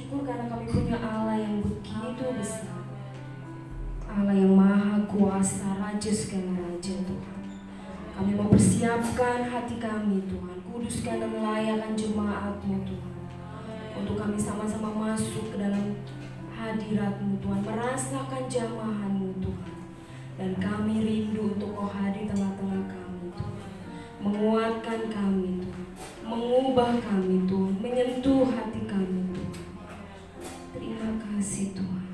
bersyukur karena kami punya Allah yang begitu besar, Allah yang maha kuasa, Raja segala Raja Tuhan. Kami mau persiapkan hati kami Tuhan, kuduskan dan melayakkan jemaat-Mu Tuhan, untuk kami sama-sama masuk ke dalam hadirat-Mu Tuhan, merasakan jamahan-Mu Tuhan. Dan kami rindu untuk Kau hadir tengah-tengah kami Tuhan, menguatkan kami Tuhan, mengubah kami Tuhan, menyentuh hati kami Tuhan. Terima kasih Tuhan.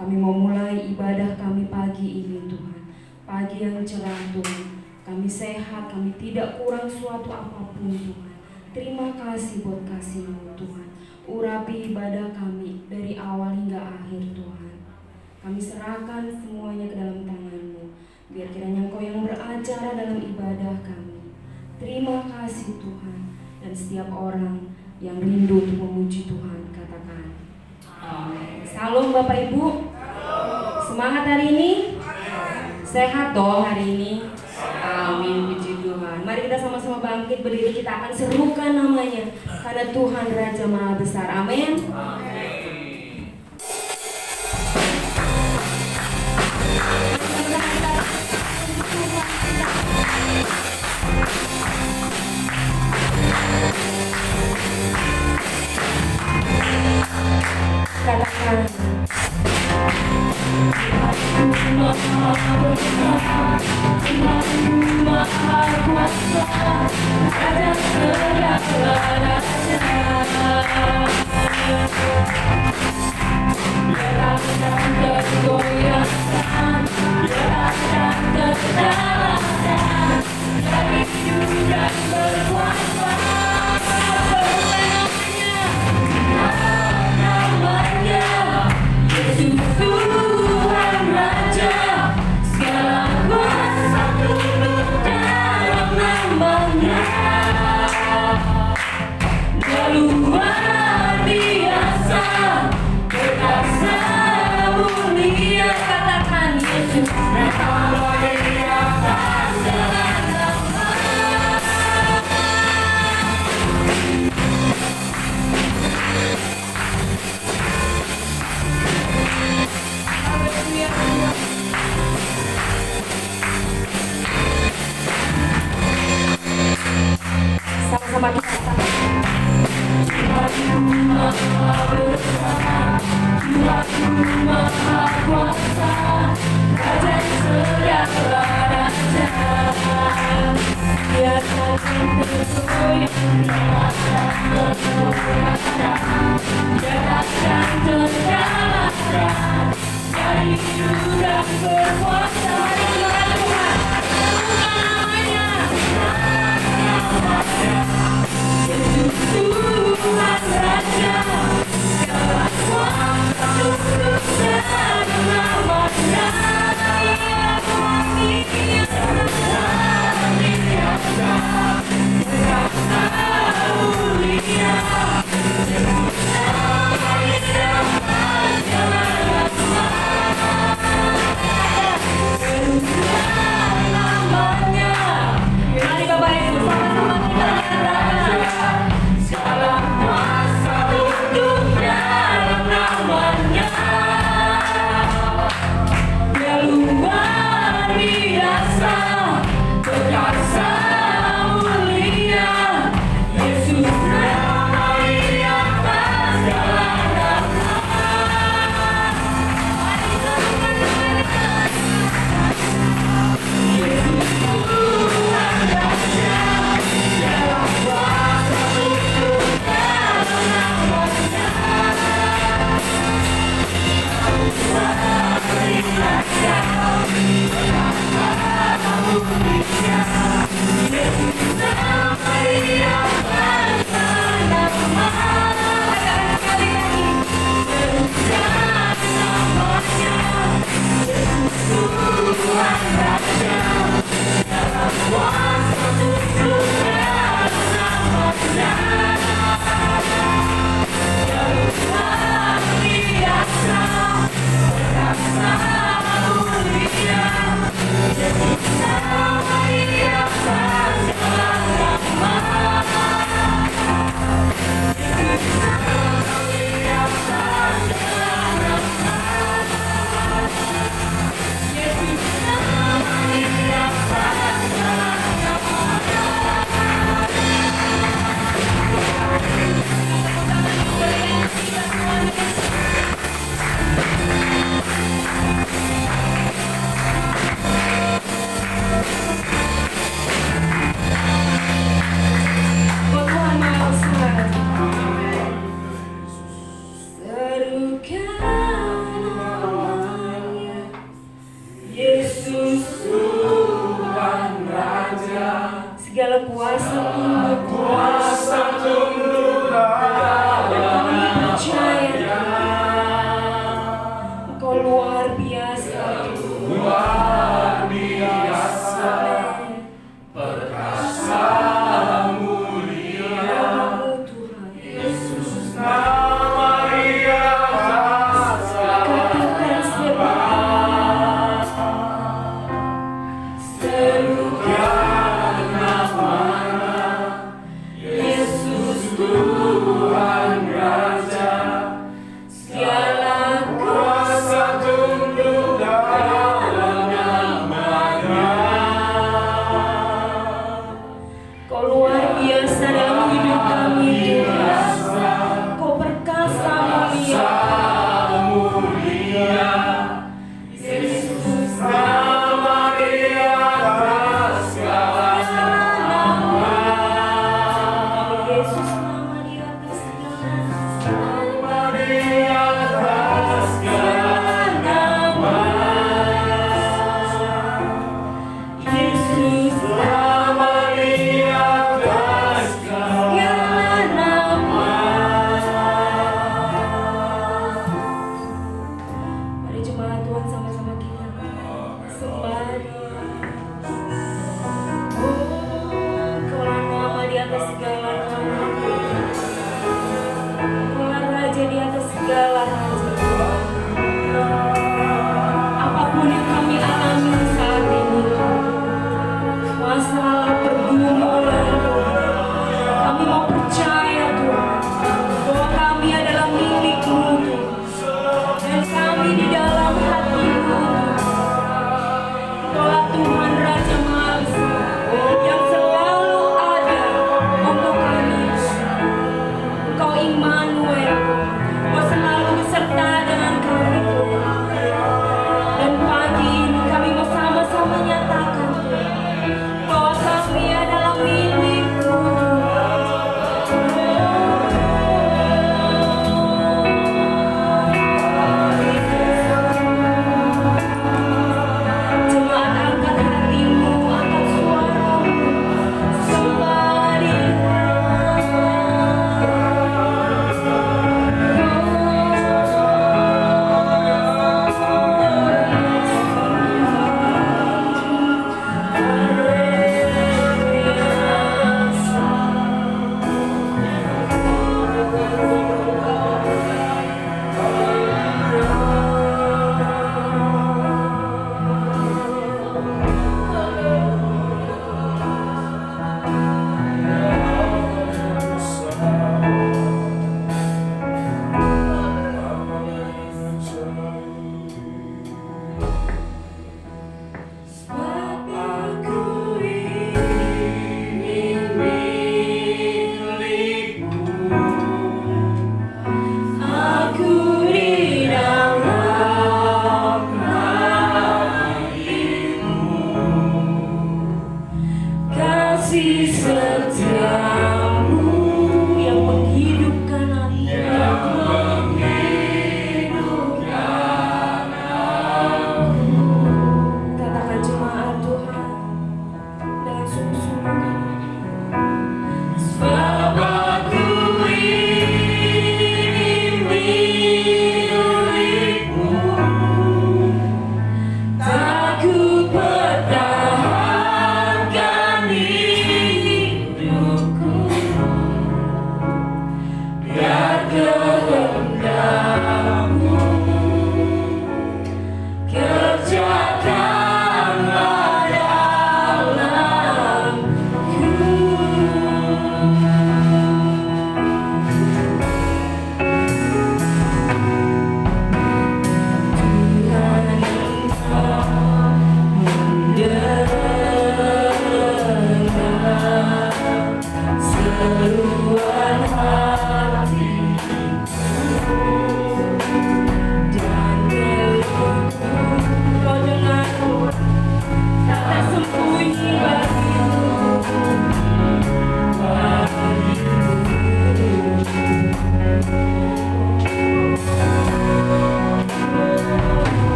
Kami mau mulai ibadah kami pagi ini Tuhan, pagi yang cerah Tuhan. Kami sehat, kami tidak kurang suatu apapun Tuhan. Terima kasih buat kasih-Mu Tuhan. Urapi ibadah kami dari awal hingga akhir Tuhan. Kami serahkan semuanya ke dalam tangan-Mu. Biar kiranya Engkau yang beracara dalam ibadah kami. Terima kasih Tuhan. Dan setiap orang yang rindu untuk memuji Tuhan, katakan amin. Salam Bapak Ibu. Semangat hari ini? Sehat dong hari ini? Amin, puji Tuhan. Mari kita sama-sama bangkit berdiri, kita akan serukan namanya, karena Tuhan Raja Maha Besar. Amin. Katakan Maha Kuasa, Raja segala raja. Biarkan tergoyahkan, biarkan tertahan, dari hidup dan berkuasa. Namanya Yesus Tuhan Raja, segala kuasa tunduk dalam namanya. Dia luar biasa, perkasa mulia, katakan Yesus Raja di atas segala nama. Sama-sama kita katakan Tuhan Maha Besar, Tuhan Maha Kuasa, Raja segala raja. Biarkan tergoyah, biarkan tergoyah, biarkan terkalahkan, dari hidup dan berkuasa. Yesus Tuhan Raja, segala kuasa tunduk dalam namanya. Dia luar biasa, perkasa mulia, Yesus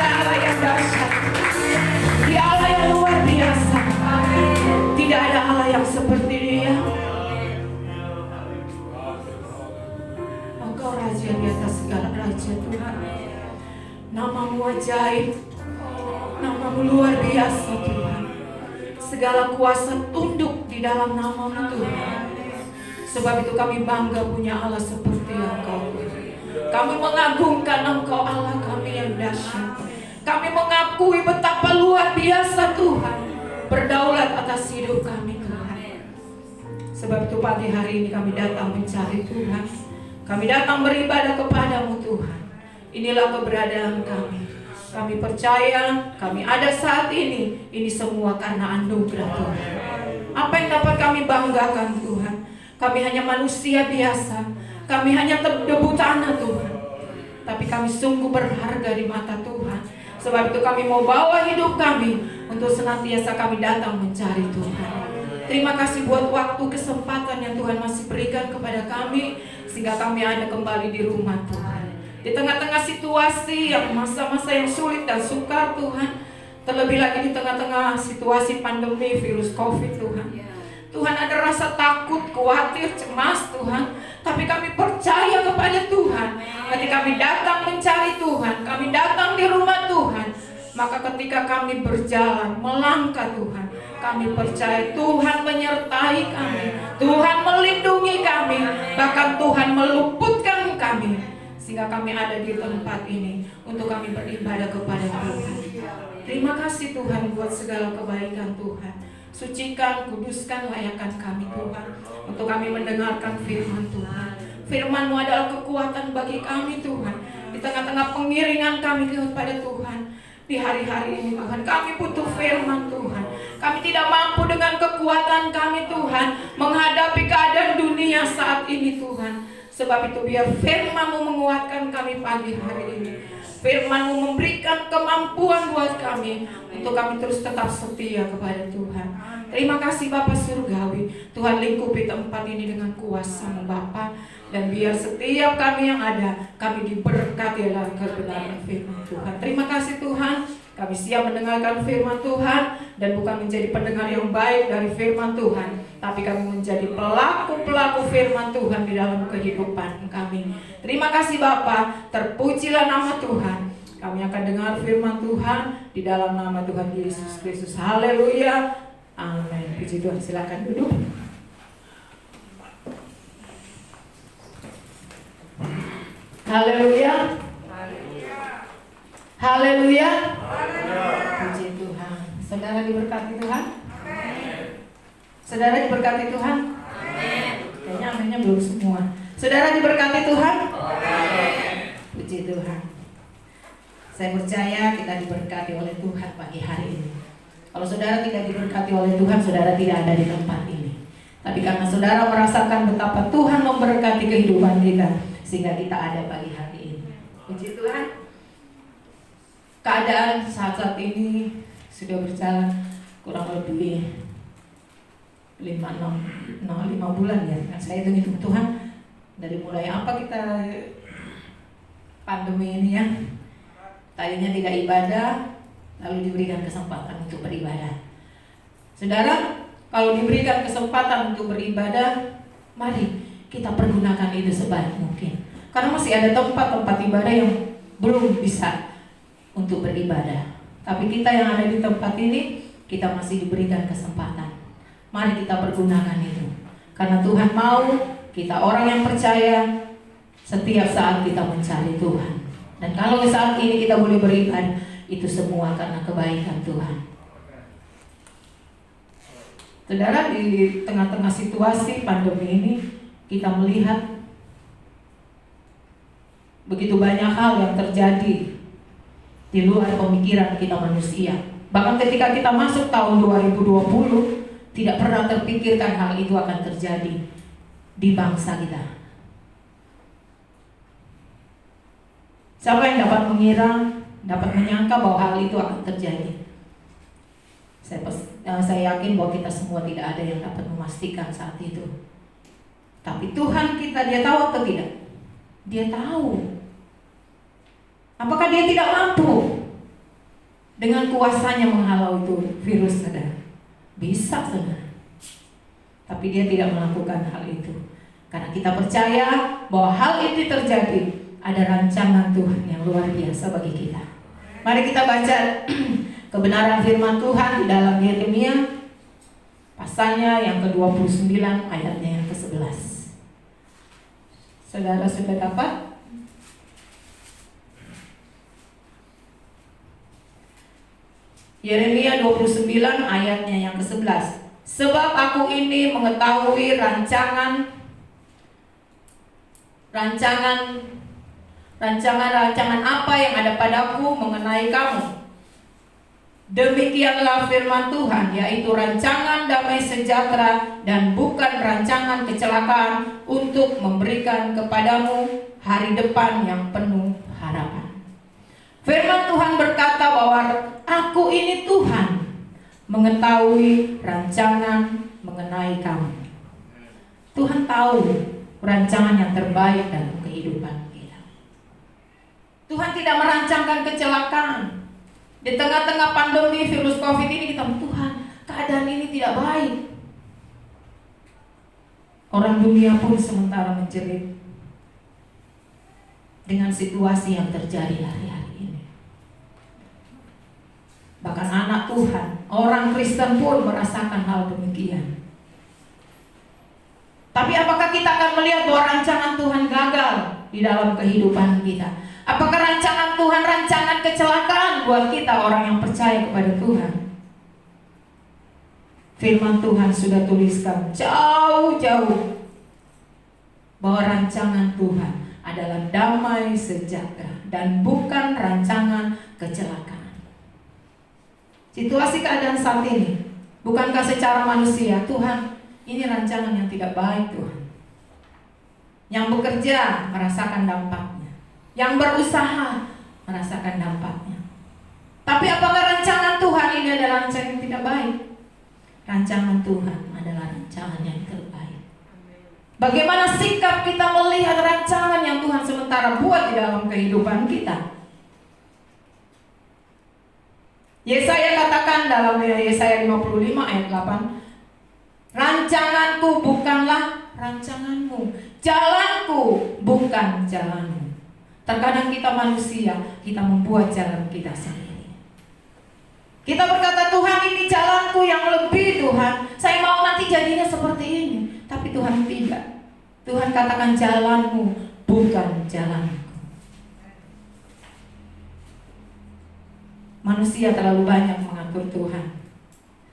Allah yang dahsyat. Dia Allah yang luar biasa. Tidak ada Allah yang seperti Dia. Engkau Raja di atas segala raja, Tuhan. Namamu ajaib, namamu luar biasa, Tuhan. Segala kuasa tunduk di dalam namamu, Tuhan. Sebab itu kami bangga punya Allah seperti Engkau. Kami mengagungkan Engkau, Allah kami yang dahsyat. Kami mengakui betapa luar biasa Tuhan berdaulat atas hidup kami, Tuhan. Sebab itu pagi hari ini kami datang mencari Tuhan. Kami datang beribadah kepadamu, Tuhan. Inilah keberadaan kami. Kami percaya kami ada saat ini semua karena anugerah Tuhan. Apa yang dapat kami banggakan, Tuhan? Kami hanya manusia biasa. Kami hanya debu tanah, Tuhan. Tapi kami sungguh berharga di mata Tuhan. Sebab itu kami mau bawa hidup kami untuk senantiasa kami datang mencari Tuhan. Terima kasih buat waktu kesempatan yang Tuhan masih berikan kepada kami, sehingga kami ada kembali di rumah Tuhan. Di tengah-tengah situasi yang masa-masa yang sulit dan sukar Tuhan, terlebih lagi di tengah-tengah situasi pandemi virus COVID Tuhan. Tuhan ada rasa takut, khawatir, cemas Tuhan. Tapi kami percaya kepada Tuhan. Ketika kami datang mencari Tuhan, kami datang di rumah Tuhan, maka ketika kami berjalan, melangkah Tuhan, kami percaya Tuhan menyertai kami, Tuhan melindungi kami, bahkan Tuhan meluputkan kami, sehingga kami ada di tempat ini untuk kami beribadah kepada Tuhan. Terima kasih Tuhan buat segala kebaikan Tuhan. Sucikan, kuduskan, layakkan kami Tuhan, untuk kami mendengarkan firman Tuhan. Firman-Mu adalah kekuatan bagi kami Tuhan. Di tengah-tengah pengiringan kami kepada Tuhan, di hari-hari ini Tuhan, kami butuh firman Tuhan. Kami tidak mampu dengan kekuatan kami Tuhan menghadapi keadaan dunia saat ini Tuhan. Sebab itu biar firman-Mu menguatkan kami pagi hari ini. Firman-Mu memberikan kemampuan buat kami untuk kami terus tetap setia kepada Tuhan. Terima kasih Bapa Surgawi. Tuhan lingkupi tempat ini dengan kuasa-Mu Bapa. Dan biar setiap kami yang ada, kami diberkati dalam kebenaran firman Tuhan. Terima kasih Tuhan. Kami siap mendengarkan firman Tuhan, dan bukan menjadi pendengar yang baik dari firman Tuhan, tapi kami menjadi pelaku-pelaku firman Tuhan di dalam kehidupan kami. Terima kasih Bapa, terpujilah nama Tuhan. Kami akan dengar firman Tuhan di dalam nama Tuhan Yesus Kristus. Haleluya. Amin. Puji Tuhan, silakan duduk. Haleluya. Haleluya. Puji Tuhan. Saudara diberkati Tuhan? Saudara diberkati Tuhan? Kayaknya aminnya belum semua. Saudara diberkati Tuhan? Puji Tuhan. Saya percaya kita diberkati oleh Tuhan pagi hari ini. Kalau saudara tidak diberkati oleh Tuhan, saudara tidak ada di tempat ini. Tapi karena saudara merasakan betapa Tuhan memberkati kehidupan kita, sehingga kita ada pagi hari ini. Puji Tuhan. Keadaan saat ini sudah berjalan kurang lebih 5 bulan ya. Saya hitung Tuhan, dari mulai apa kita pandemi ini ya. Tadinya tidak ibadah, lalu diberikan kesempatan untuk beribadah. Saudara, kalau diberikan kesempatan untuk beribadah, mari kita pergunakan itu sebaik mungkin. Karena masih ada tempat-tempat ibadah yang belum bisa untuk beribadah. Tapi kita yang ada di tempat ini, kita masih diberikan kesempatan. Mari kita pergunakan itu. Karena Tuhan mau kita orang yang percaya setiap saat kita mencari Tuhan. Dan kalau saat ini kita boleh beribadah, itu semua karena kebaikan Tuhan. Saudara, di tengah-tengah situasi pandemi ini, kita melihat begitu banyak hal yang terjadi di luar pemikiran kita manusia. Bahkan ketika kita masuk tahun 2020, tidak pernah terpikirkan hal itu akan terjadi di bangsa kita. Siapa yang dapat mengira, dapat menyangka bahwa hal itu akan terjadi? Saya yakin bahwa kita semua tidak ada yang dapat memastikan saat itu. Tapi Tuhan kita, Dia tahu atau tidak? Dia tahu. Apakah Dia tidak mampu? dengan kuasanya menghalau itu virus, saudara. Bisa, saudara. Tapi dia tidak melakukan hal itu. Karena kita percaya bahwa hal itu terjadi, ada rancangan Tuhan yang luar biasa bagi kita. Mari kita baca kebenaran firman Tuhan di dalam Yeremia pasalnya yang ke-29 ayatnya yang ke-11. Saudara sudah dapat? Yeremia 29 ayatnya yang ke-11. Sebab aku ini mengetahui rancangan apa yang ada padaku mengenai kamu. Demikianlah firman Tuhan, yaitu rancangan damai sejahtera dan bukan rancangan kecelakaan, untuk memberikan kepadamu hari depan yang penuh harapan. Firman Tuhan berkata bahwa aku ini Tuhan, mengetahui rancangan mengenai kamu. Tuhan tahu rancangan yang terbaik dalam kehidupan kita. Tuhan tidak merancangkan kecelakaan. Di tengah-tengah pandemi virus COVID ini kita, Tuhan, keadaan ini tidak baik. Orang dunia pun sementara menjerit dengan situasi yang terjadi hari-hari ini. Bahkan anak Tuhan, orang Kristen pun merasakan hal demikian. Tapi apakah kita akan melihat bahwa rancangan Tuhan gagal di dalam kehidupan kita? Apakah rancangan Tuhan rancangan kecelakaan buat kita orang yang percaya kepada Tuhan? Firman Tuhan sudah tuliskan jauh-jauh bahwa rancangan Tuhan adalah damai sejahtera dan bukan rancangan kecelakaan. Situasi keadaan saat ini, bukankah secara manusia, Tuhan, ini rancangan yang tidak baik, Tuhan. Yang bekerja merasakan dampaknya, yang berusaha merasakan dampaknya. Tapi apakah rancangan Tuhan ini adalah rancangan yang tidak baik? Rancangan Tuhan adalah rancangan yang terbaik. Bagaimana sikap kita melihat rancangan yang Tuhan sementara buat di dalam kehidupan kita? Yesaya katakan dalam Yesaya 55 ayat 8, rancanganku bukanlah rancanganmu, jalanku bukan jalanmu. Terkadang kita manusia, kita membuat jalan kita sendiri. Kita berkata, Tuhan, ini jalanku yang lebih, Tuhan. Saya mau nanti jadinya seperti ini. Tapi Tuhan tidak. Tuhan katakan jalanmu bukan jalanku. Manusia terlalu banyak mengatur Tuhan.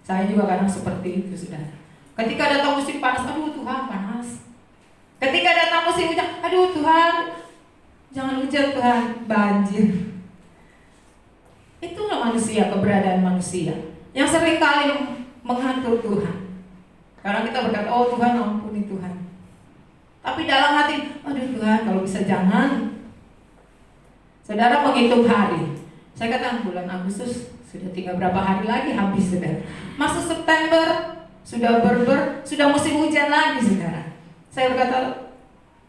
Saya juga kadang seperti itu, saudara. Ketika datang musim panas, aduh Tuhan panas. Ketika datang musim hujan, aduh Tuhan jangan hujan, Tuhan banjir. Itulah manusia, keberadaan manusia yang sering kali mengatur Tuhan. Karena kita berkata, oh Tuhan ampuni Tuhan. Tapi dalam hati, aduh Tuhan kalau bisa jangan. Saudara menghitung hari. Saya katakan bulan Agustus sudah tinggal berapa hari lagi habis, saudara. Masuk September sudah sudah musim hujan lagi, saudara. Saya berkata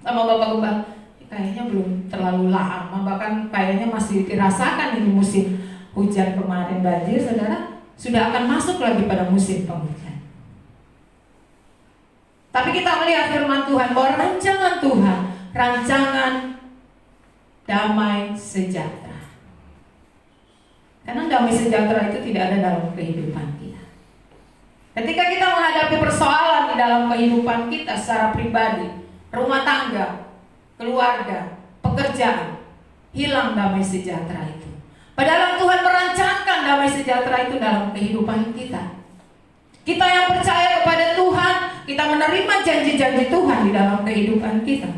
sama Bapak Gembala, kayaknya belum terlalu lama, bahkan kayaknya masih dirasakan ini musim hujan kemarin banjir, saudara. Sudah akan masuk lagi pada musim penghujan. Tapi kita melihat firman Tuhan bahwa rancangan Tuhan, rancangan damai sejahtera. Karena damai sejahtera itu tidak ada dalam kehidupan kita. Ketika kita menghadapi persoalan di dalam kehidupan kita secara pribadi, rumah tangga, keluarga, pekerjaan, hilang damai sejahtera itu. Padahal Tuhan merancangkan damai sejahtera itu dalam kehidupan kita. Kita yang percaya kepada Tuhan, kita menerima janji-janji Tuhan di dalam kehidupan kita.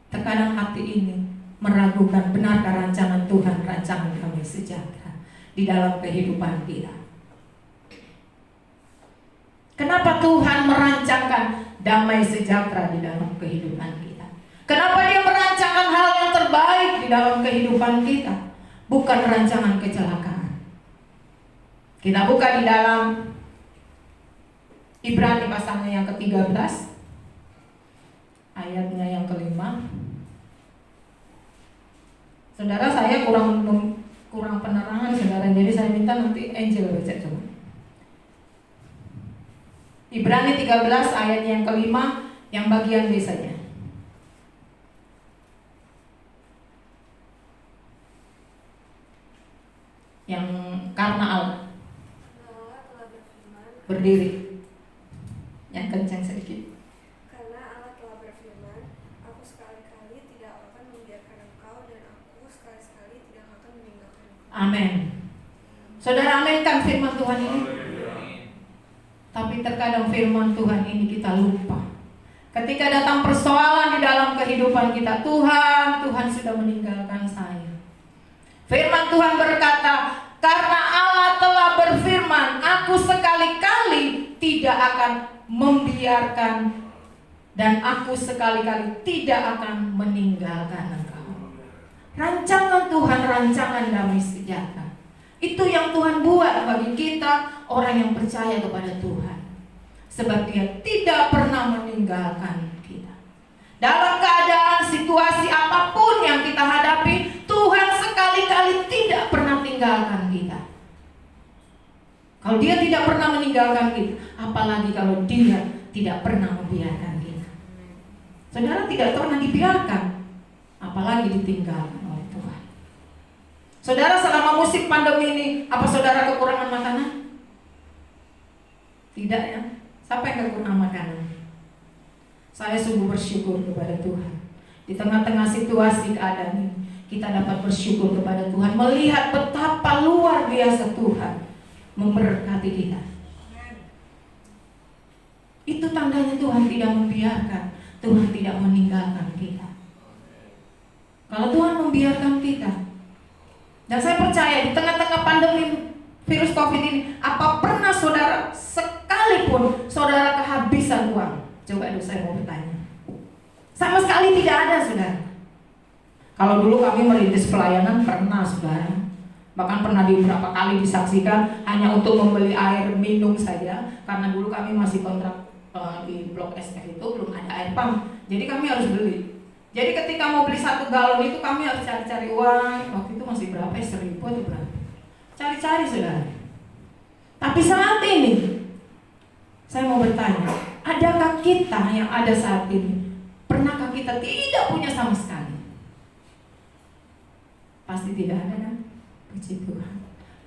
Terkadang hati ini meragukan benarkah rancangan Tuhan, rancangan damai sejahtera di dalam kehidupan kita. Kenapa Tuhan merancangkan damai sejahtera di dalam kehidupan kita? Kenapa Dia merancangkan hal yang terbaik di dalam kehidupan kita? Bukan rancangan kecelakaan. Kita buka di dalam Ibrani pasalnya yang ke-13, ayatnya yang ke-5. Saudara, saya kurang penerangan saudara, jadi saya minta nanti Angel baca coba. Ibrani 13 ayat yang kelima, yang bagian B saja. Yang karena Allah. Berdiri. Yang kencang sedikit. Karena Allah telah berfirman, aku sekali-kali tidak akan membiarkan engkau dan aku sekali-kali tidak akan meninggalkan engkau. Amin. Saudara aminkan firman Tuhan ini. Tapi terkadang firman Tuhan ini kita lupa. Ketika datang persoalan di dalam kehidupan kita, Tuhan sudah meninggalkan saya. Firman Tuhan berkata, karena Allah telah berfirman, aku sekali-kali tidak akan membiarkan dan aku sekali-kali tidak akan meninggalkan engkau. Rancangan Tuhan, rancangan damai sejahtera. Itu yang Tuhan buat bagi kita, orang yang percaya kepada Tuhan. Sebab Dia tidak pernah meninggalkan kita. Dalam keadaan situasi apapun yang kita hadapi, Tuhan sekali-kali tidak pernah tinggalkan kita. Kalau Dia tidak pernah meninggalkan kita, apalagi kalau Dia tidak pernah membiarkan kita. Saudara tidak pernah dibiarkan, apalagi ditinggalkan oleh Tuhan. Saudara, selama musim pandemi ini, apa saudara kekurangan makanan? Tidak ya? Siapa yang kekurangan makanan? Saya sungguh bersyukur kepada Tuhan. Di tengah-tengah situasi keadaan ini, kita dapat bersyukur kepada Tuhan, melihat betapa luar biasa Tuhan memberkati kita. Itu tandanya Tuhan tidak membiarkan, Tuhan tidak meninggalkan kita. Kalau Tuhan membiarkan kita, dan saya percaya di tengah-tengah pandemi virus COVID ini, apa pernah saudara sekalipun saudara kehabisan uang? Coba dulu saya mau bertanya. Sama sekali tidak ada, saudara. Kalau dulu kami merintis pelayanan, pernah saudara. Bahkan pernah di beberapa kali disaksikan hanya untuk membeli air minum saja, karena dulu kami masih kontrak di Blok SF itu belum ada air pump, jadi kami harus beli. Jadi ketika mau beli 1 galon itu kami harus cari-cari uang. Waktu itu masih berapa ya? 1.000 atau berapa? Cari-cari saudara. Tapi saat ini saya mau bertanya, adakah kita yang ada saat ini, pernahkah kita tidak punya sama sekali? Pasti tidak ada kan? Puji Tuhan.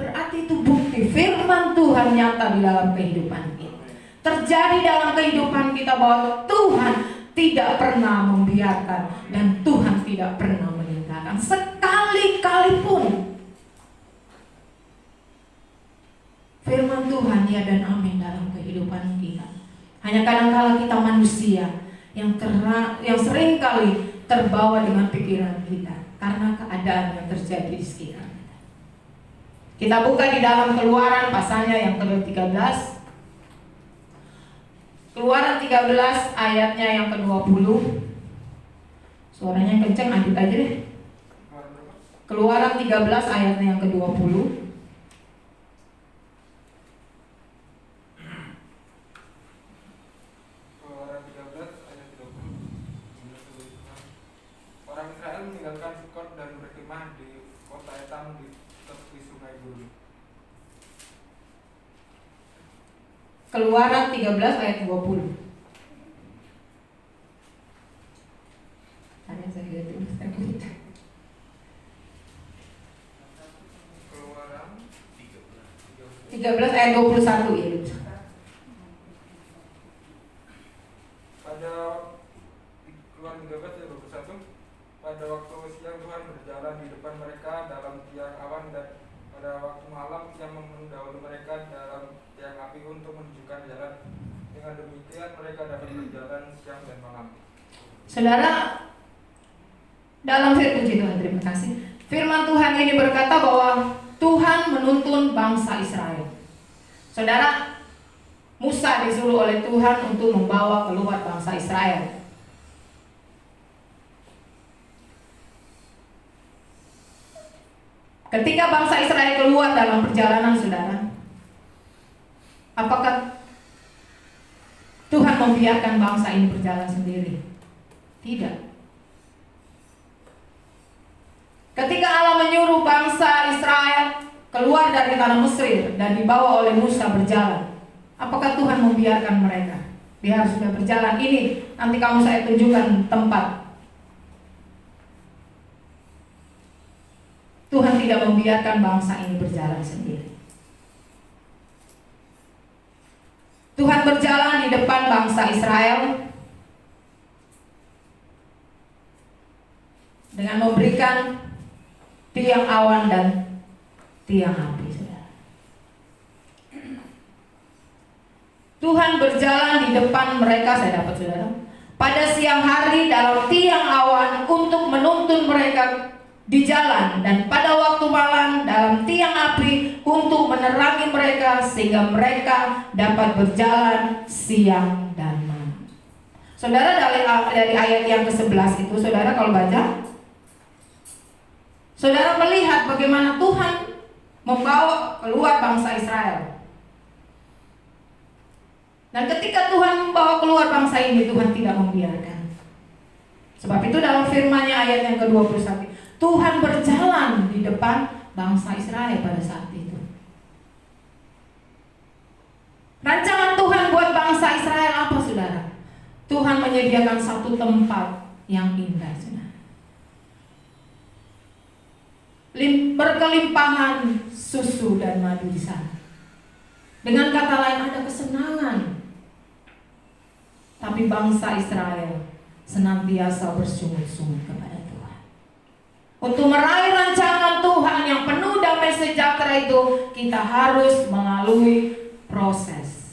Berarti itu bukti firman Tuhan nyata di dalam kehidupan kita. Terjadi dalam kehidupan kita bahwa Tuhan tidak pernah membiarkan dan Tuhan tidak pernah meninggalkan sekali-kali pun. Firman Tuhan ya dan amin dalam kehidupan kita. Hanya kadang-kala kita manusia yang sering kali terbawa dengan pikiran kita karena keadaan yang terjadi di sekitar kita. Kita buka di dalam Keluaran pasalnya yang ke-13. Keluaran 13 ayatnya yang ke-20. Suaranya kenceng, adit aja deh. Keluaran 13 ayatnya yang ke-20. Keluaran 13 ayat 20. Orang Israel meninggalkan Sukot dan berkemah di kota Etam di tepi sungai Gurun. Keluaran 13 ayat 20. Ada saya lihat dulu, saya buta. Keluaran 13 ayat 21 ya. Pada Keluaran 13 ayat 21. Pada waktu siang Tuhan berjalan di depan mereka dalam tiang awan, dan pada waktu malam Ia mendahului mereka dalam tiang api untuk menunjukkan jalan. Dengan demikian mereka dapat berjalan siang dan malam. Saudara, dalam firman Tuhan, terima kasih. Firman Tuhan ini berkata bahwa Tuhan menuntun bangsa Israel. Saudara, Musa disuruh oleh Tuhan untuk membawa keluar bangsa Israel. Ketika bangsa Israel keluar dalam perjalanan, saudara, apakah Tuhan membiarkan bangsa ini berjalan sendiri? Tidak. Ketika Allah menyuruh bangsa Israel keluar dari tanah Mesir dan dibawa oleh Musa berjalan, apakah Tuhan membiarkan mereka? Biar sudah berjalan, ini nanti kamu saya tunjukkan tempat. Tuhan tidak membiarkan bangsa ini berjalan sendiri. Tuhan berjalan di depan bangsa Israel dengan memberikan tiang awan dan tiang api. Tuhan berjalan di depan mereka, saya dapat saudara, pada siang hari dalam tiang awan untuk menuntun mereka di jalan, dan pada waktu malam dalam tiang api untuk menerangi mereka sehingga mereka dapat berjalan siang dan malam. Saudara, dari ayat yang ke-11 itu, saudara kalau baca, saudara melihat bagaimana Tuhan membawa keluar bangsa Israel. Dan ketika Tuhan membawa keluar bangsa ini, Tuhan tidak membiarkan. Sebab itu dalam firman-Nya ayat yang ke-21, Tuhan berjalan di depan bangsa Israel pada saat itu. Rancangan Tuhan buat bangsa Israel apa, saudara? Tuhan menyediakan satu tempat yang indah, saudara. Berkelimpahan susu dan madu di sana. Dengan kata lain, ada kesenangan. Tapi bangsa Israel senantiasa bersungut-sungut kepada Tuhan. Untuk meraih rancangan Tuhan yang penuh damai sejahtera itu, kita harus melalui proses.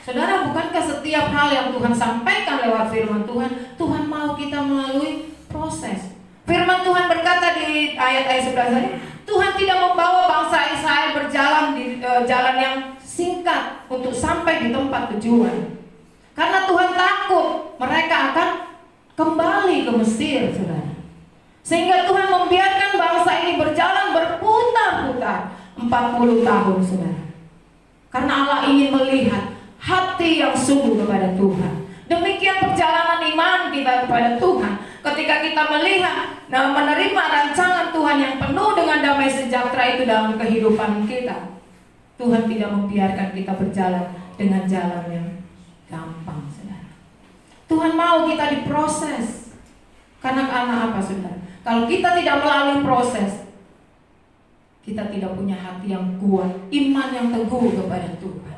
Saudara, bukankah setiap hal yang Tuhan sampaikan lewat firman Tuhan, Tuhan mau kita melalui proses? Firman Tuhan berkata di ayat-ayat sebelah tadi, Tuhan tidak membawa bangsa Israel berjalan di jalan yang singkat untuk sampai di tempat tujuan. Karena Tuhan takut mereka akan kembali ke Mesir, saudara. Sehingga Tuhan membiarkan bangsa ini berjalan berputar-putar 40 tahun, saudara. Karena Allah ingin melihat hati yang sungguh kepada Tuhan. Demikian perjalanan iman kita kepada Tuhan. Ketika kita melihat dan menerima rancangan Tuhan yang penuh dengan damai sejahtera itu dalam kehidupan kita, Tuhan tidak membiarkan kita berjalan dengan jalan yang gampang, saudara. Tuhan mau kita diproses. Karena apa, saudara? Kalau kita tidak melalui proses, kita tidak punya hati yang kuat, iman yang teguh kepada Tuhan.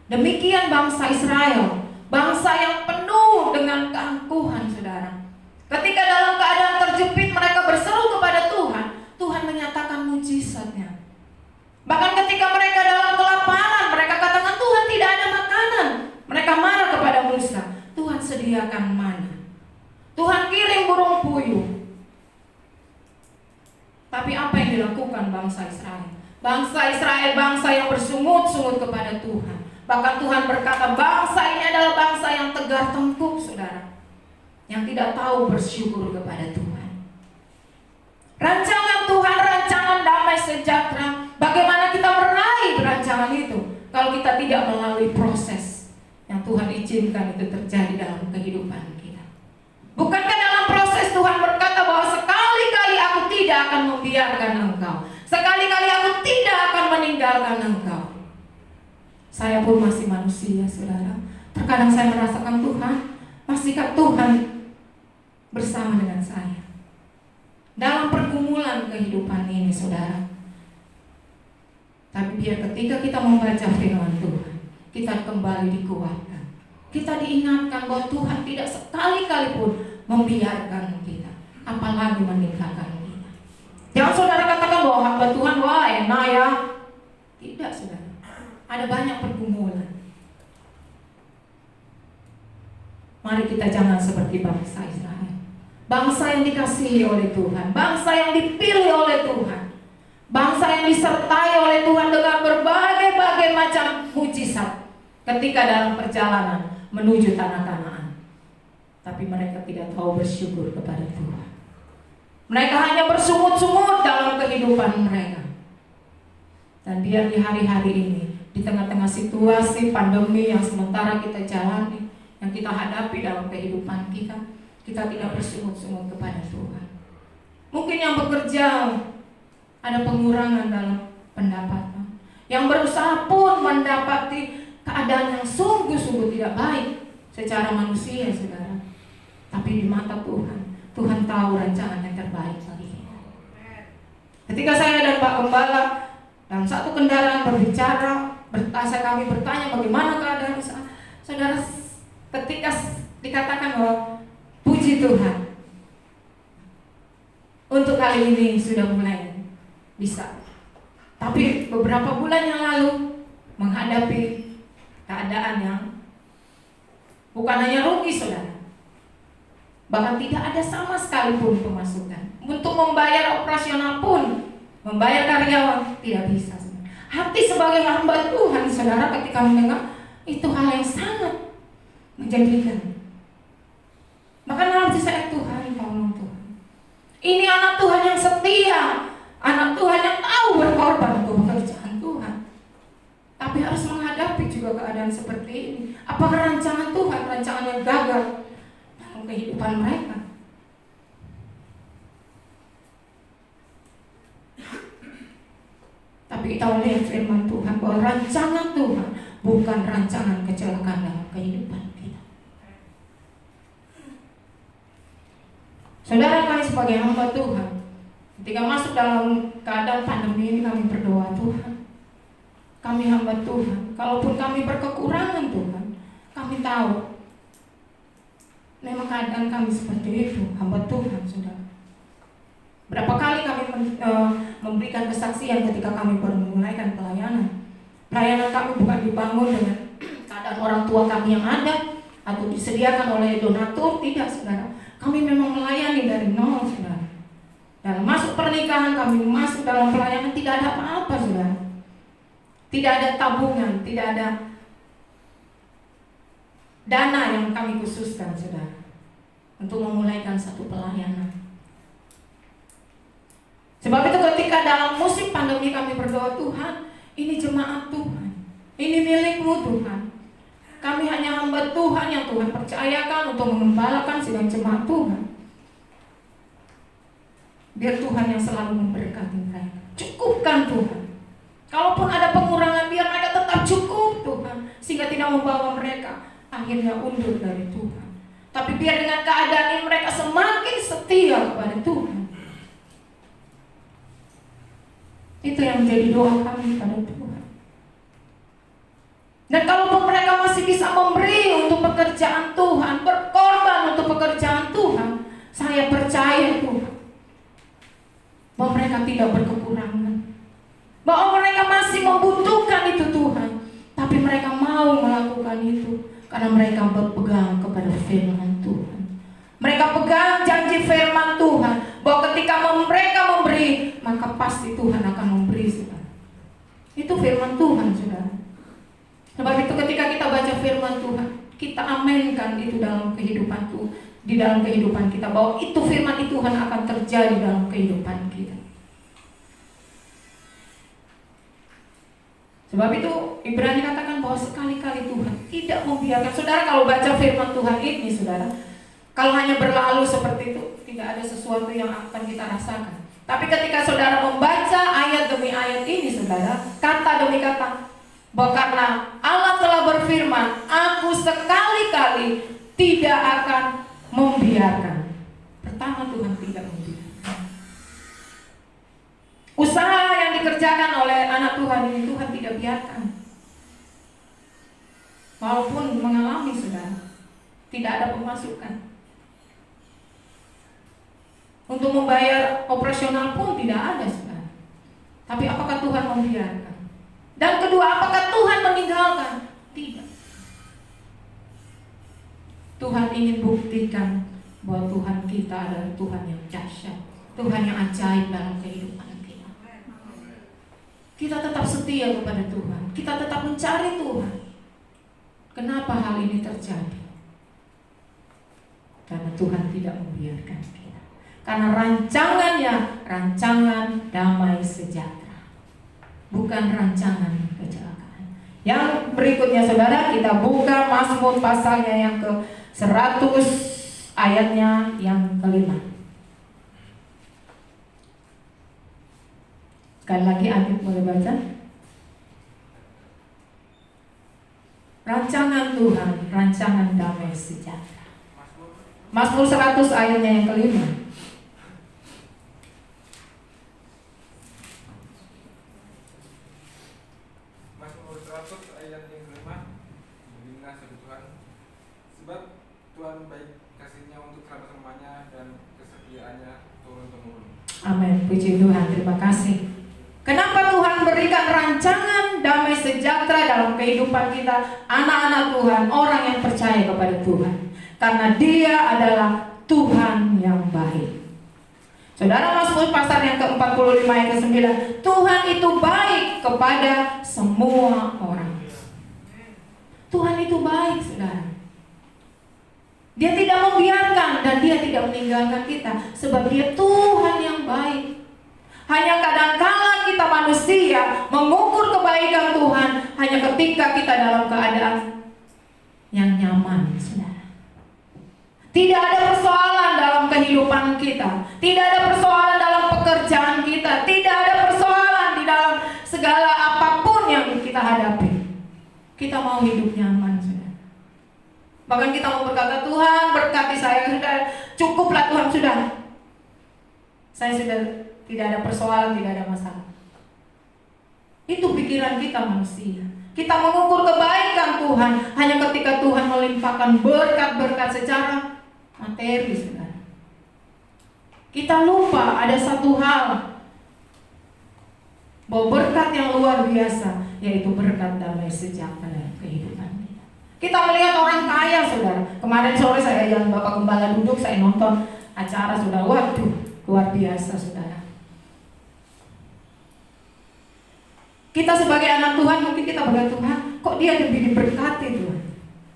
Demikian bangsa Israel, bangsa yang penuh dengan keangkuhan, saudara. Ketika dalam keadaan terjepit mereka berseru kepada Tuhan, Tuhan menyatakan mujizatnya. Bahkan ketika mereka dalam kelaparan, mereka katakan Tuhan tidak ada makanan. Mereka marah kepada Musa. Tuhan sediakan mana. Tuhan kirim burung puyuh. Tapi apa yang dilakukan bangsa Israel? Bangsa Israel, bangsa yang bersungut-sungut kepada Tuhan. Bahkan Tuhan berkata, bangsa ini adalah bangsa yang tegar tengkuk, saudara, yang tidak tahu bersyukur kepada Tuhan. Rancangan Tuhan, rancangan damai sejahtera. Bagaimana kita meraih rancangan itu kalau kita tidak melalui proses yang Tuhan izinkan itu terjadi dalam kehidupan kita? Bukankah dalam proses Tuhan berkata bahwa sekali-kali aku tidak akan membiarkan engkau, sekali-kali aku tidak akan meninggalkan engkau. Saya pun masih manusia, saudara. Terkadang saya merasakan Tuhan, masihkah Tuhan bersama dengan saya dalam pergumulan kehidupan ini, saudara? Tapi biar ketika kita membaca firman Tuhan, kita kembali dikuatkan. Kita diingatkan bahwa Tuhan tidak sekali-kali pun membiarkan kita, apalagi meninggalkan kita. Jangan saudara katakan bahwa hamba Tuhan, wah enak ya. Tidak, saudara. Ada banyak pergumulan. Mari kita jangan seperti bangsa Israel. Bangsa yang dikasihi oleh Tuhan, bangsa yang dipilih oleh Tuhan, bangsa yang disertai oleh Tuhan dengan berbagai macam mujizat ketika dalam perjalanan menuju tanah Kanaan. Tapi mereka tidak tahu bersyukur kepada Tuhan. Mereka hanya bersungut-sungut dalam kehidupan mereka. Dan biar di hari-hari ini, di tengah-tengah situasi pandemi yang sementara kita jalani, yang kita hadapi dalam kehidupan kita, kita tidak bersungut-sungut kepada Tuhan. Mungkin yang bekerja ada pengurangan dalam pendapatan. Yang berusaha pun mendapati keadaan yang sungguh-sungguh tidak baik secara manusia, saudara. Tapi di mata Tuhan, Tuhan tahu rancangan yang terbaik bagi kita. Ketika saya dan Pak Gembala dalam satu kendaraan berbicara, kami bertanya bagaimana keadaan saudara, ketika dikatakan bahwa puji Tuhan, untuk kali ini sudah mulai bisa. Tapi beberapa bulan yang lalu menghadapi keadaan yang bukan hanya rugi, saudara, bahkan tidak ada sama sekali pun pemasukan. Untuk membayar operasional pun, membayar karyawan tidak bisa, saudara. Hati sebagai hamba Tuhan, saudara, ketika mendengar itu hal yang sangat menjadikan. Maka dalam saya Tuhan, tolong Tuhan. Ini anak Tuhan yang setia, anak Tuhan yang tahu berkorban untuk pekerjaan Tuhan. Tapi harus menghadapi juga keadaan seperti ini. Apakah rancangan Tuhan, rancangan yang gagal dalam kehidupan mereka? Tapi kita melihat firman Tuhan bahwa rancangan Tuhan bukan rancangan kecelakaan dalam kehidupan kita. Saudara, kami sebagai hamba Tuhan, ketika masuk dalam keadaan pandemi ini, kami berdoa, Tuhan, kami hamba Tuhan, kalaupun kami berkekurangan Tuhan, kami tahu memang keadaan kami seperti itu, hamba Tuhan, saudara. Berapa kali kami memberikan kesaksian ketika kami baru memulaikan pelayanan. Pelayanan kami bukan dibangun dengan keadaan orang tua kami yang ada atau disediakan oleh donatur, tidak, saudara. Kami memang melayani dari nol, saudara. Dalam masuk pernikahan, kami masuk dalam pelayanan tidak ada apa-apa, saudara. Tidak ada tabungan, tidak ada dana yang kami khususkan, saudara, untuk memulaikan satu pelayanan. Sebab itu ketika dalam musim pandemi kami berdoa, Tuhan, ini jemaat Tuhan, ini milik-Mu Tuhan. Kami hanya hamba Tuhan yang Tuhan percayakan untuk mengembalakan sidang jemaat Tuhan. Biar Tuhan yang selalu memberkati mereka. Cukupkan Tuhan. Kalaupun ada pengurangan, biar mereka tetap cukup Tuhan, sehingga tidak membawa mereka akhirnya undur dari Tuhan. Tapi biar dengan keadaan ini mereka semakin setia kepada Tuhan. Itu yang menjadi doa kami pada Tuhan. Dan kalaupun mereka masih bisa memberi untuk pekerjaan Tuhan, berkorban untuk pekerjaan Tuhan, saya percaya Tuhan bahwa mereka tidak berkekurangan, bahwa mereka masih membutuhkan itu Tuhan. Tapi mereka mau melakukan itu karena mereka berpegang kepada firman Tuhan. Mereka pegang janji firman Tuhan bahwa ketika mereka memberi, maka pasti Tuhan akan memberi, saudara. Itu firman Tuhan, saudara. Sebab itu ketika kita baca firman Tuhan, kita amenkan itu dalam kehidupan Tuhan, di dalam kehidupan kita, bahwa itu firman itu Tuhan akan terjadi dalam kehidupan kita. Sebab itu Ibrani katakan bahwa sekali-kali Tuhan tidak membiarkan. Saudara, kalau baca firman Tuhan ini, saudara, kalau hanya berlalu seperti itu, tidak ada sesuatu yang akan kita rasakan. Tapi ketika saudara membaca ayat demi ayat ini, saudara, kata demi kata, bahwa karena Allah telah berfirman, aku sekali-kali tidak akan membiarkan. Pertama, Tuhan tidak membiarkan. Usaha yang dikerjakan oleh anak Tuhan ini, Tuhan tidak biarkan. Walaupun mengalami, saudara, tidak ada pemasukan. Untuk membayar operasional pun tidak ada, saudara. Tapi apakah Tuhan membiarkan? Dan kedua, apakah Tuhan meninggalkan? Tidak. Tuhan ingin buktikan bahwa Tuhan kita adalah Tuhan yang dahsyat, Tuhan yang ajaib dalam kehidupan kita. Kita tetap setia kepada Tuhan, kita tetap mencari Tuhan. Kenapa hal ini terjadi? Karena Tuhan tidak membiarkan kita. Karena rancangannya rancangan damai sejahtera, bukan rancangan kecelakaan. Yang berikutnya, saudara, kita buka Mazmur pasalnya yang ke 100 ayatnya yang kelima. Sekali lagi Adit boleh baca. Rancangan Tuhan, rancangan damai sejahtera. Mazmur 100 ayatnya yang kelima. Mazmur 100 ayat yang kelima. Beginilah sabda Tuhan. Sebab Tuhan baik kasih-Nya untuk selama-lamanya dan kesetiaannya turun-temurun. Amin. Puji Tuhan, terima kasih. Kenapa Tuhan berikan rancangan damai sejahtera dalam kehidupan kita, anak-anak Tuhan, orang yang percaya kepada Tuhan? Karena Dia adalah Tuhan yang baik. Saudara, Mazmur pasal yang ke-45 ayat ke-9, Tuhan itu baik kepada semua orang. Tuhan itu baik, saudara. Dia tidak membiarkan dan Dia tidak meninggalkan kita, sebab Dia Tuhan yang baik. Hanya kadang-kala kita manusia mengukur kebaikan Tuhan hanya ketika kita dalam keadaan yang nyaman, saudara. Tidak ada persoalan dalam kehidupan kita, tidak ada persoalan dalam pekerjaan kita, tidak ada persoalan di dalam segala apapun yang kita hadapi. Kita mau hidup nyaman, saudara. Bahkan kita mau berkata, Tuhan berkati saya, sudah cukuplah Tuhan, sudah. Saya sudah tidak ada persoalan, tidak ada masalah. Itu pikiran kita manusia. Kita mengukur kebaikan Tuhan hanya ketika Tuhan melimpahkan berkat-berkat secara materi, saudara. Kita lupa ada satu hal, bahwa berkat yang luar biasa, yaitu berkat damai sejahtera dalam kehidupan kita. Kita melihat orang kaya, saudara. Kemarin sore saya yang Bapak Gembala duduk, saya nonton acara, saudara. Waduh, luar biasa, saudara. Kita sebagai anak Tuhan, mungkin kita berkata, Tuhan, kok dia lebih diberkati Tuhan?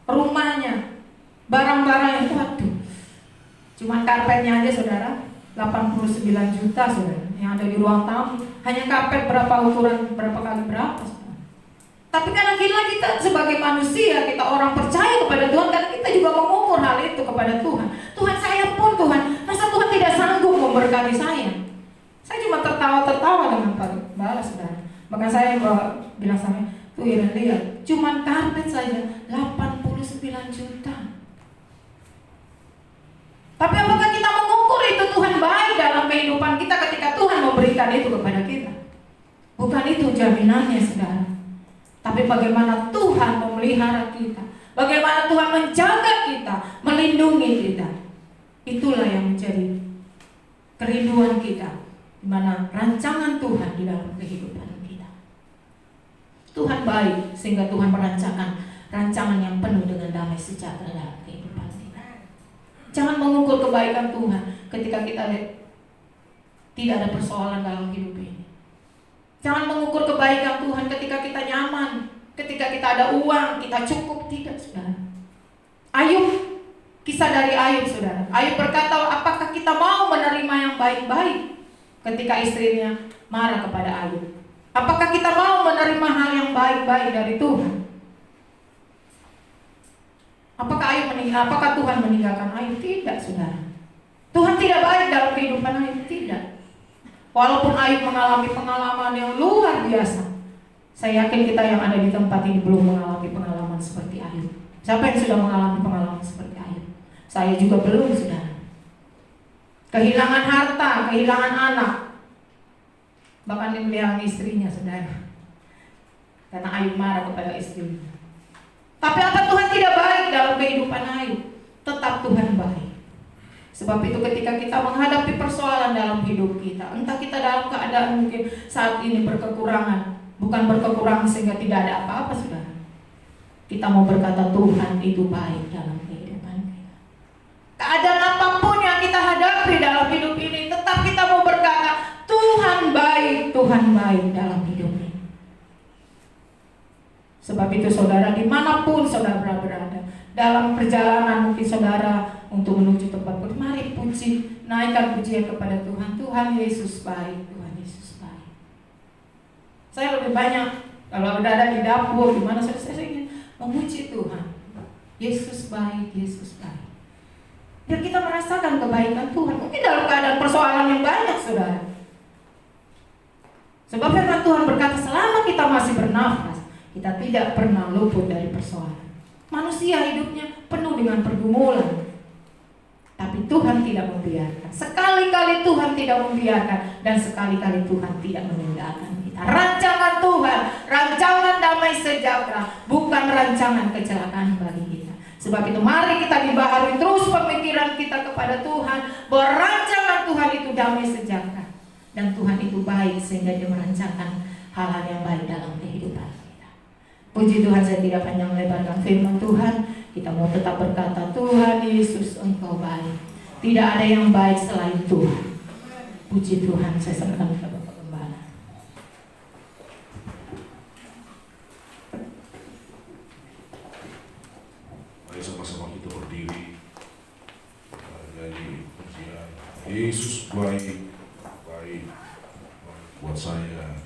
Rumahnya, barang-barangnya, waduh. Cuman karpetnya aja, saudara, 89 juta, saudara, yang ada di ruang tamu. Hanya karpet berapa ukuran, berapa kali berapa, saudara. Tapi kadang-kadang kita sebagai manusia, kita orang percaya kepada Tuhan, karena kita juga mengukur hal itu kepada Tuhan. Tuhan, saya pun Tuhan, masa Tuhan tidak sanggup memberkati saya? Saya cuma tertawa-tertawa dengan Pak Gembala, saudara. Maka saya bilang sama, tuh Iren lihat, cuman karpet saja 89 juta. Tapi apakah kita mengukur itu Tuhan baik dalam kehidupan kita ketika Tuhan memberikan itu kepada kita? Bukan itu jaminannya, saudara. Tapi bagaimana Tuhan memelihara kita, bagaimana Tuhan menjaga kita, melindungi kita. Itulah yang menjadi kerinduan kita, di mana rancangan Tuhan di dalam kehidupan. Tuhan baik sehingga Tuhan merancangkan rancangan yang penuh dengan damai sejahtera dalam kehidupan kita. Jangan mengukur kebaikan Tuhan ketika kita tidak ada persoalan dalam hidup ini. Jangan mengukur kebaikan Tuhan ketika kita nyaman, ketika kita ada uang, kita cukup. Tidak, saudara. Ayub, kisah dari Ayub, saudara. Ayub berkata, apakah kita mau menerima yang baik-baik ketika istrinya marah kepada Ayub? Apakah kita mau menerima hal yang baik-baik dari Tuhan? Apakah Tuhan meninggalkan Ayub? Tidak, saudara. Tuhan tidak baik dalam kehidupan Ayub, tidak. Walaupun Ayub mengalami pengalaman yang luar biasa, saya yakin kita yang ada di tempat ini belum mengalami pengalaman seperti Ayub. Siapa yang sudah mengalami pengalaman seperti Ayub? Saya juga belum, saudara. Kehilangan harta, kehilangan anak, bahkan kehilangan istrinya, saudara. Karena Ayub marah kepada istrinya. Tapi apa Tuhan tidak baik dalam kehidupan Ayub? Tetap Tuhan baik. Sebab itu ketika kita menghadapi persoalan dalam hidup kita, entah kita dalam keadaan mungkin saat ini berkekurangan, bukan berkekurangan sehingga tidak ada apa-apa, saudara. Kita mau berkata Tuhan itu baik dalam kehidupan kita. Keadaan apapun yang kita hadapi dalam hidup ini, tetap kita mau berkata Tuhan baik dalam hidup ini. Sebab itu saudara, dimanapun saudara berada, dalam perjalanan mungkin saudara untuk menuju tempat berdoa, mari puji, naikkan pujian kepada Tuhan. Tuhan Yesus baik, Tuhan Yesus baik. Saya lebih banyak kalau berada di dapur, di mana saya ingin memuji Tuhan. Yesus baik, Yesus baik. Biar kita merasakan kebaikan Tuhan. Mungkin dalam keadaan persoalan yang banyak, saudara. Sebab firman Tuhan berkata selama kita masih bernafas, kita tidak pernah luput dari persoalan. Manusia hidupnya penuh dengan pergumulan, tapi Tuhan tidak membiarkan. Sekali-kali Tuhan tidak membiarkan, dan sekali-kali Tuhan tidak meninggalkan kita. Rancangan Tuhan, rancangan damai sejahtera, bukan rancangan kecelakaan bagi kita. Sebab itu mari kita dibaharui terus pemikiran kita kepada Tuhan, bahwa rancangan Tuhan itu damai sejahtera. Dan Tuhan itu baik sehingga Dia merancangkan hal-hal yang baik dalam kehidupan kita. Puji Tuhan, saya tidak panjang lebarkan firman Tuhan. Kita mau tetap berkata, Tuhan Yesus Engkau baik. Tidak ada yang baik selain Tuhan. Puji Tuhan, saya serahkan kepada Bapak Gembala. Mari sama-sama kita berdiri. Jadi pujian Yesus baik buat saya.